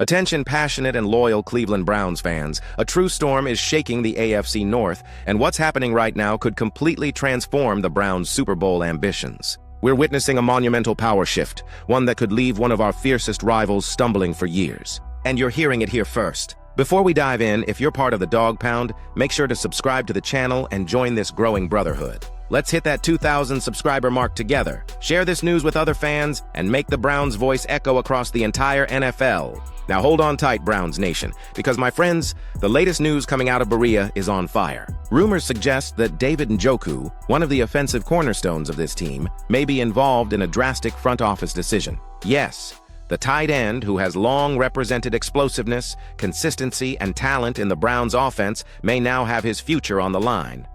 Attention passionate and loyal Cleveland Browns fans, a true storm is shaking the AFC North, and what's happening right now could completely transform the Browns' Super Bowl ambitions. We're witnessing a monumental power shift, one that could leave one of our fiercest rivals stumbling for years. And you're hearing it here first. Before we dive in, if you're part of the Dog Pound, make sure to subscribe to the channel and join this growing brotherhood. Let's hit that 2,000 subscriber mark together. Share this news with other fans and make the Browns' voice echo across the entire NFL. Now hold on tight, Browns Nation, because my friends, the latest news coming out of Berea is on fire. Rumors suggest that David Njoku, one of the offensive cornerstones of this team, may be involved in a drastic front office decision. Yes, the tight end, who has long represented explosiveness, consistency, and talent in the Browns' offense, may now have his future on the line.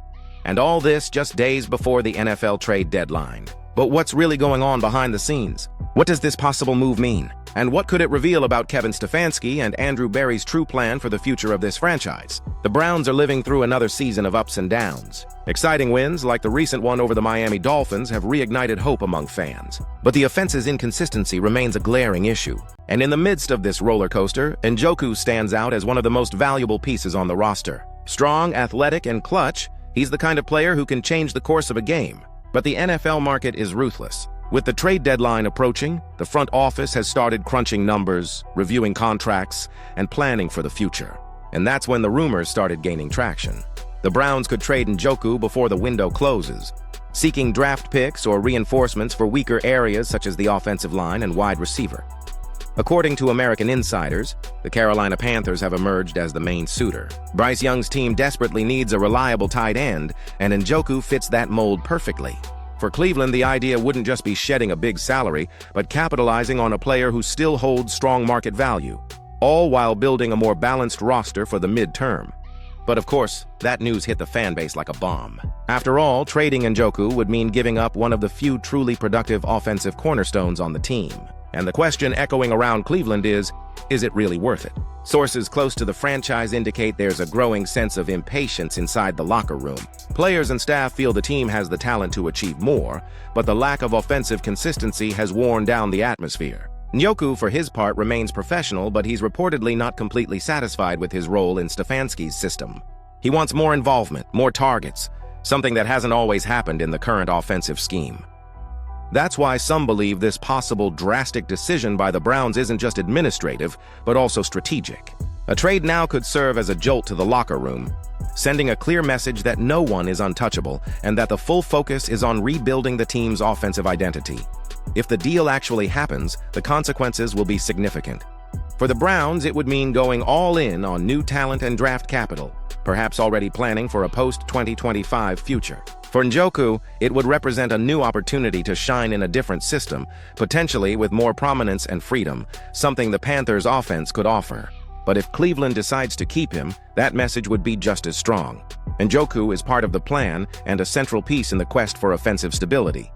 And all this just days before the NFL trade deadline. But what's really going on behind the scenes? What does this possible move mean? And what could it reveal about Kevin Stefanski and Andrew Berry's true plan for the future of this franchise? The Browns are living through another season of ups and downs. Exciting wins, like the recent one over the Miami Dolphins, have reignited hope among fans. But the offense's inconsistency remains a glaring issue. And in the midst of this roller coaster, Njoku stands out as one of the most valuable pieces on the roster. Strong, athletic, and clutch, he's the kind of player who can change the course of a game. But the NFL market is ruthless. With the trade deadline approaching, the front office has started crunching numbers, reviewing contracts, and planning for the future. And that's when the rumors started gaining traction. The Browns could trade Njoku before the window closes, seeking draft picks or reinforcements for weaker areas such as the offensive line and wide receiver. According to American insiders, the Carolina Panthers have emerged as the main suitor. Bryce Young's team desperately needs a reliable tight end, and Njoku fits that mold perfectly. For Cleveland, the idea wouldn't just be shedding a big salary, but capitalizing on a player who still holds strong market value, all while building a more balanced roster for the midterm. But of course, that news hit the fan base like a bomb. After all, trading Njoku would mean giving up one of the few truly productive offensive cornerstones on the team. And the question echoing around Cleveland is it really worth it? Sources close to the franchise indicate there's a growing sense of impatience inside the locker room. Players and staff feel the team has the talent to achieve more, but the lack of offensive consistency has worn down the atmosphere. Njoku, for his part, remains professional, but he's reportedly not completely satisfied with his role in Stefanski's system. He wants more involvement, more targets, something that hasn't always happened in the current offensive scheme. That's why some believe this possible drastic decision by the Browns isn't just administrative, but also strategic. A trade now could serve as a jolt to the locker room, sending a clear message that no one is untouchable and that the full focus is on rebuilding the team's offensive identity. If the deal actually happens, the consequences will be significant. For the Browns, it would mean going all in on new talent and draft capital, perhaps already planning for a post-2025 future. For Njoku, it would represent a new opportunity to shine in a different system, potentially with more prominence and freedom, something the Panthers' offense could offer. But if Cleveland decides to keep him, that message would be just as strong. Njoku is part of the plan and a central piece in the quest for offensive stability.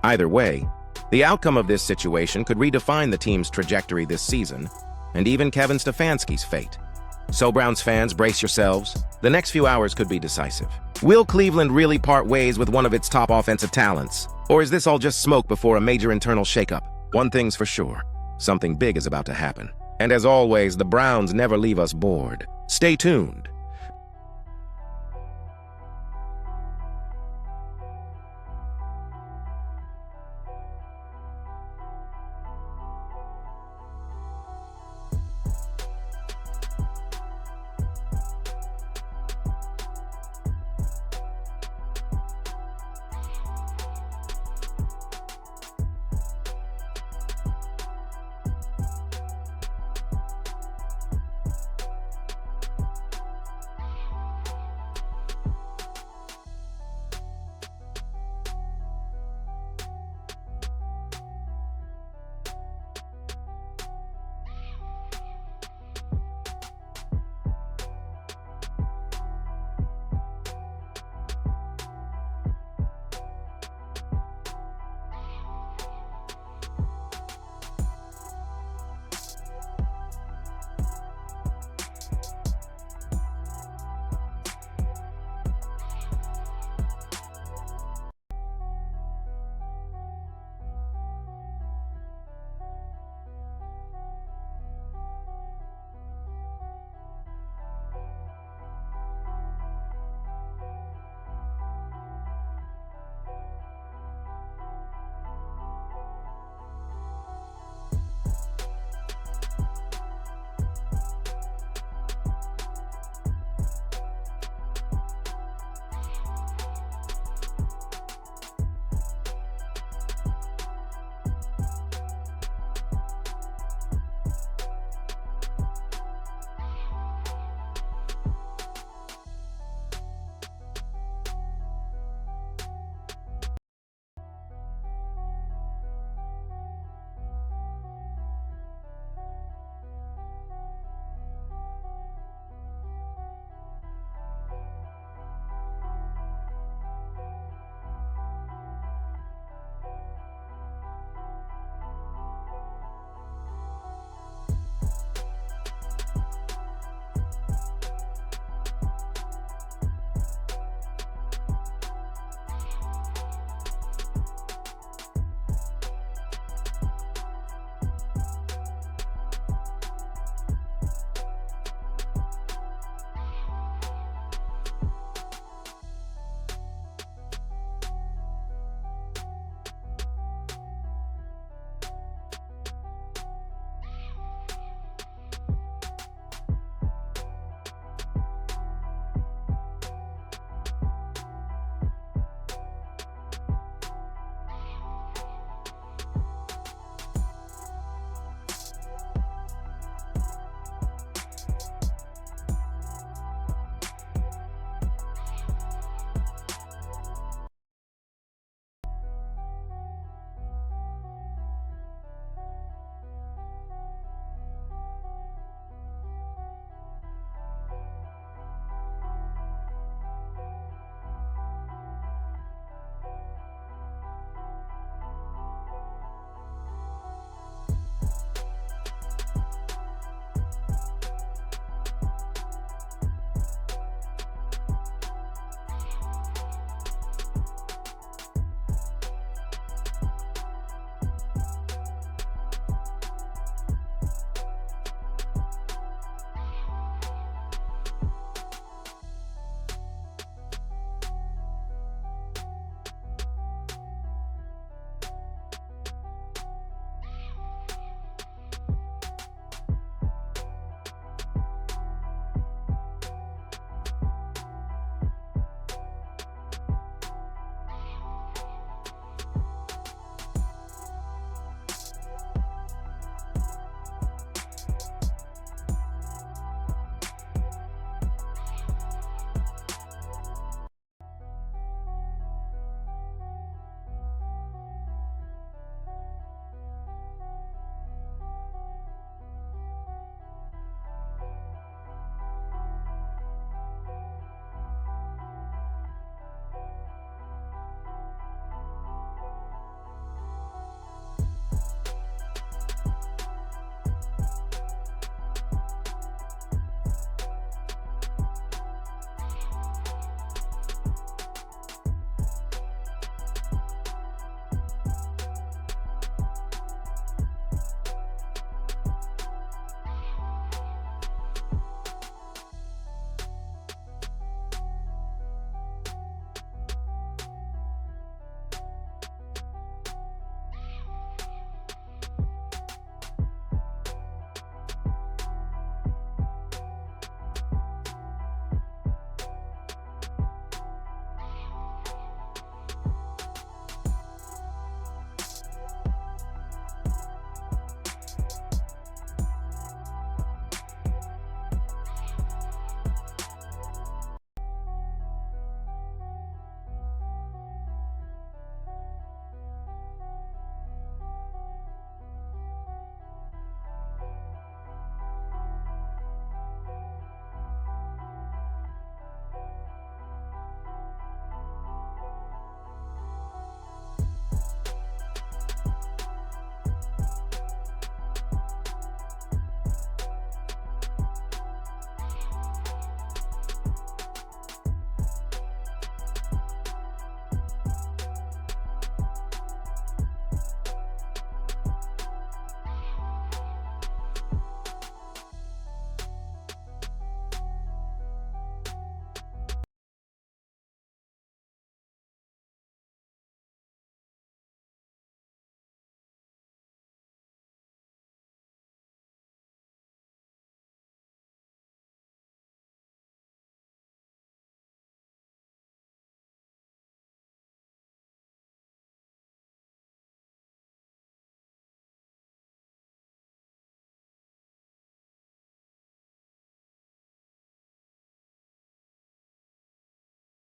Either way, the outcome of this situation could redefine the team's trajectory this season, and even Kevin Stefanski's fate. So Browns fans, brace yourselves. The next few hours could be decisive. Will Cleveland really part ways with one of its top offensive talents? Or is this all just smoke before a major internal shakeup? One thing's for sure, something big is about to happen. And as always, the Browns never leave us bored. Stay tuned.